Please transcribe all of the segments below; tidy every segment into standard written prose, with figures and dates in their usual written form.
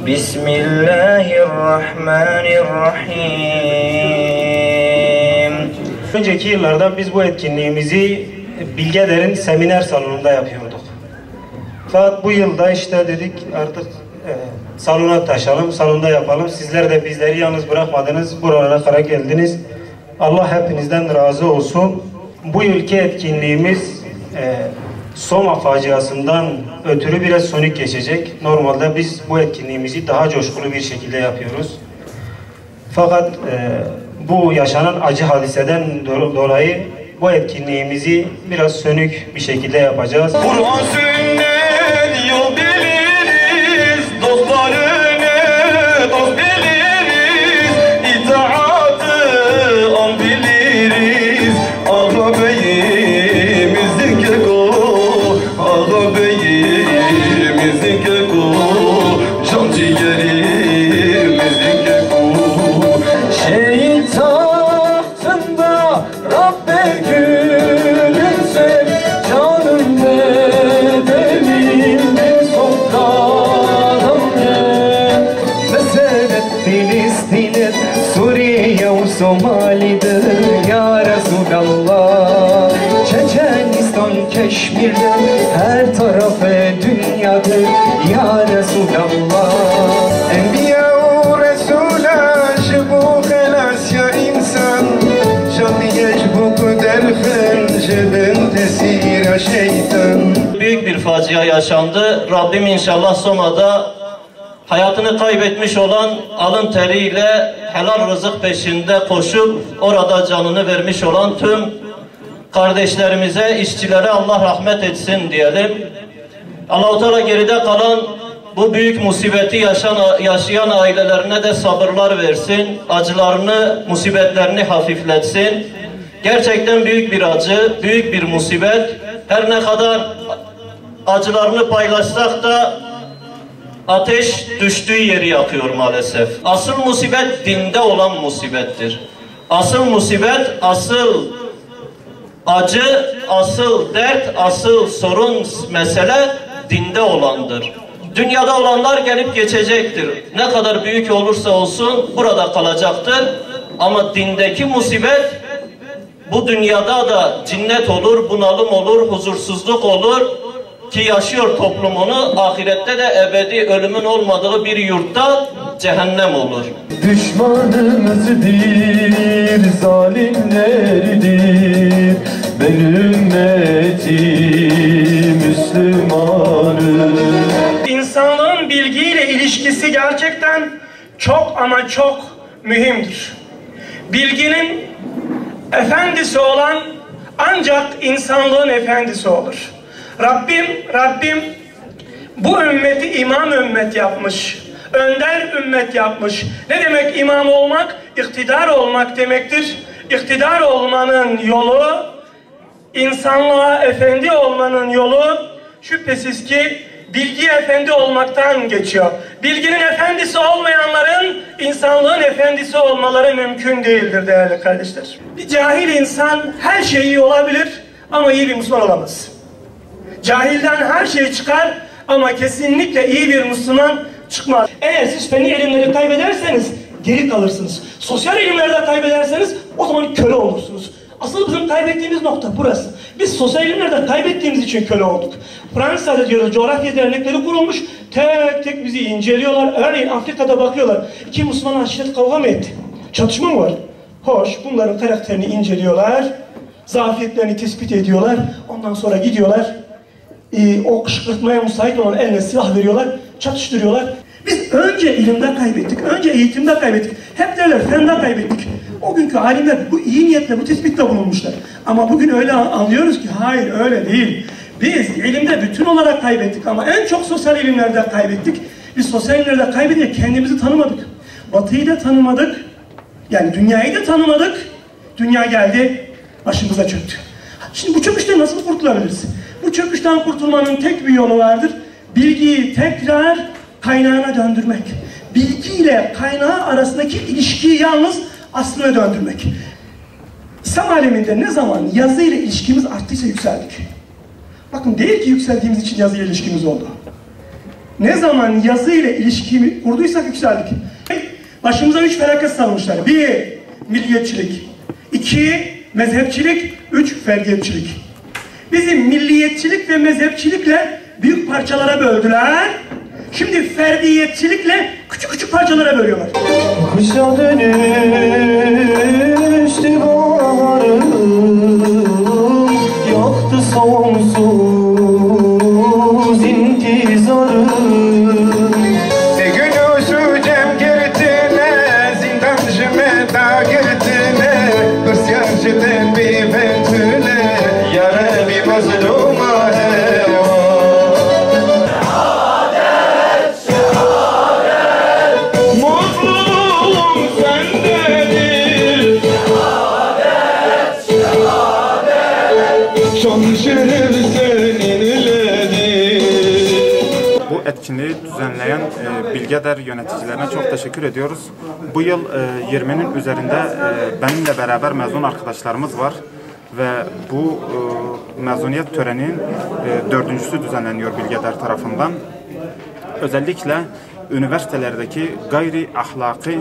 Bismillahirrahmanirrahim. Önceki yıllarda biz bu etkinliğimizi Bilgeder'in seminer salonunda yapıyorduk. Fakat bu yılda işte dedik artık salona taşıyalım, salonda yapalım. Sizler de bizleri yalnız bırakmadınız, buralara kadar geldiniz. Allah hepinizden razı olsun. Bu yılki etkinliğimiz Soma faciasından ötürü biraz sönük geçecek. Normalde biz bu etkinliğimizi daha coşkulu bir şekilde yapıyoruz. Fakat bu yaşanan acı hadiseden dolayı bu etkinliğimizi biraz sönük bir şekilde yapacağız. Kur'an sünnet yol biliriz, dostlarını dost biliriz, itaatı an biliriz. Ağa beyimizin keko, ağa beyimizin keko, can ciğerimizin keko. Şehit tahtında Rabbe gülümse, canım bedenim sultanım ye. Mesele Filistin'in, Suriye ve Somali'dir ya Resulallah. Çeçenistan, Keşmir'den her tarafı dünyadır ya Resulallah. Enbiya-u Resul'a şıbu khelas ya insan, şadi yecbuku derfen ceben tesira şeytan. Büyük bir facia yaşandı. Rabbim inşallah Soma'da hayatını kaybetmiş olan, alın teriyle helal rızık peşinde koşup orada canını vermiş olan tüm kardeşlerimize, işçilere Allah rahmet etsin diyelim. Allah-u Teala geride kalan bu büyük musibeti yaşayan ailelerine de sabırlar versin, acılarını, musibetlerini hafifletsin. Gerçekten büyük bir acı, büyük bir musibet. Her ne kadar acılarını paylaşsak da ateş düştüğü yeri yakıyor maalesef. Asıl musibet dinde olan musibettir. Asıl musibet, asıl acı, asıl dert, asıl sorun, mesele dinde olandır. Dünyada olanlar gelip geçecektir. Ne kadar büyük olursa olsun burada kalacaktır. Ama dindeki musibet bu dünyada da cinnet olur, bunalım olur, huzursuzluk olur ki yaşıyor toplumunu, ahirette de ebedi ölümün olmadığı bir yurtta cehennem olur. Düşmanımızdır, zalimlerdir, ben ümmetim Müslümanım. İnsanlığın bilgiyle ilişkisi gerçekten çok ama çok mühimdir. Bilginin efendisi olan ancak insanlığın efendisi olur. Rabbim bu ümmeti imam ümmet yapmış. Önder ümmet yapmış. Ne demek imam olmak? İktidar olmak demektir. İktidar olmanın yolu, insanlığa efendi olmanın yolu şüphesiz ki bilgi efendi olmaktan geçiyor. Bilginin efendisi olmayanların insanlığın efendisi olmaları mümkün değildir değerli kardeşler. Bir cahil insan her şey iyi olabilir ama iyi bir Müslüman olamaz. Cahilden her şey çıkar ama kesinlikle iyi bir Müslüman çıkmaz. Eğer siz feni ilimleri kaybederseniz geri kalırsınız. Sosyal ilimlerde kaybederseniz o zaman köle olursunuz. Asıl bizim kaybettiğimiz nokta burası. Biz sosyal ilimlerde kaybettiğimiz için köle olduk. Fransa'da diyoruz coğrafya dernekleri kurulmuş. Tek tek bizi inceliyorlar. Örneğin Afrika'da bakıyorlar. İki Müslüman aşiret kavga mı etti? Çatışma mı var? Hoş, bunların karakterini inceliyorlar. Zafiyetlerini tespit ediyorlar. Ondan sonra gidiyorlar. O kışkırtmaya müsait olan eline silah veriyorlar. Çatıştırıyorlar. Biz önce ilimde kaybettik. Önce eğitimde kaybettik. Hep derler fende kaybettik. O günkü alimler bu iyi niyetle bu tespitte bulunmuşlar. Ama bugün öyle anlıyoruz ki hayır öyle değil. Biz ilimde bütün olarak kaybettik ama en çok sosyal ilimlerde kaybettik. Biz sosyal ilimlerde kaybedince kendimizi tanımadık. Batıyı da tanımadık. Yani dünyayı da tanımadık. Dünya geldi başımıza çöktü. Şimdi bu çöküşten nasıl kurtulabiliriz? Bu çöküşten kurtulmanın tek bir yolu vardır. Bilgiyi tekrar kaynağına döndürmek. Bilgi ile kaynağı arasındaki ilişkiyi yalnız aslına döndürmek. İslam aleminde ne zaman yazı ile ilişkimiz arttıysa yükseldik. Bakın değil ki yükseldiğimiz için yazı ile ilişkimiz oldu. ne zaman yazı ile ilişkimi kurduysak yükseldik. Başımıza 3 felaket salmışlar. 1. Milliyetçilik. 2. Mezhepçilik. 3. Ferdiyetçilik. Bizim milliyetçilik ve mezhepçilikle büyük parçalara böldüler. Şimdi ferdiyetçilikle küçük küçük parçalara bölüyorlar. Kışa dönüştü baharım, yaktı sonsuz intizarım. Günüzü cem girdine, zindan jimeda girdine, ısyancıdan bir ventüne, yara bir mazluma heva. Bu etkinliği düzenleyen Bilgeder yöneticilerine çok teşekkür ediyoruz. Bu yıl 20'nin üzerinde benimle beraber mezun arkadaşlarımız var ve bu mezuniyet töreninin 4.'sü düzenleniyor Bilgeder tarafından. Özellikle üniversitelerdeki gayri ahlaki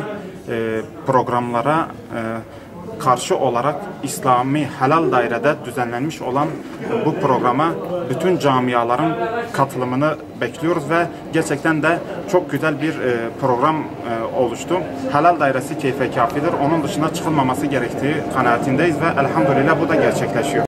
programlara karşı olarak İslami helal dairede düzenlenmiş olan bu programa bütün camiaların katılımını bekliyoruz ve gerçekten de çok güzel bir program oluştu. Helal dairesi keyfe kafidir. Onun dışına çıkılmaması gerektiği kanaatindeyiz ve elhamdülillah bu da gerçekleşiyor.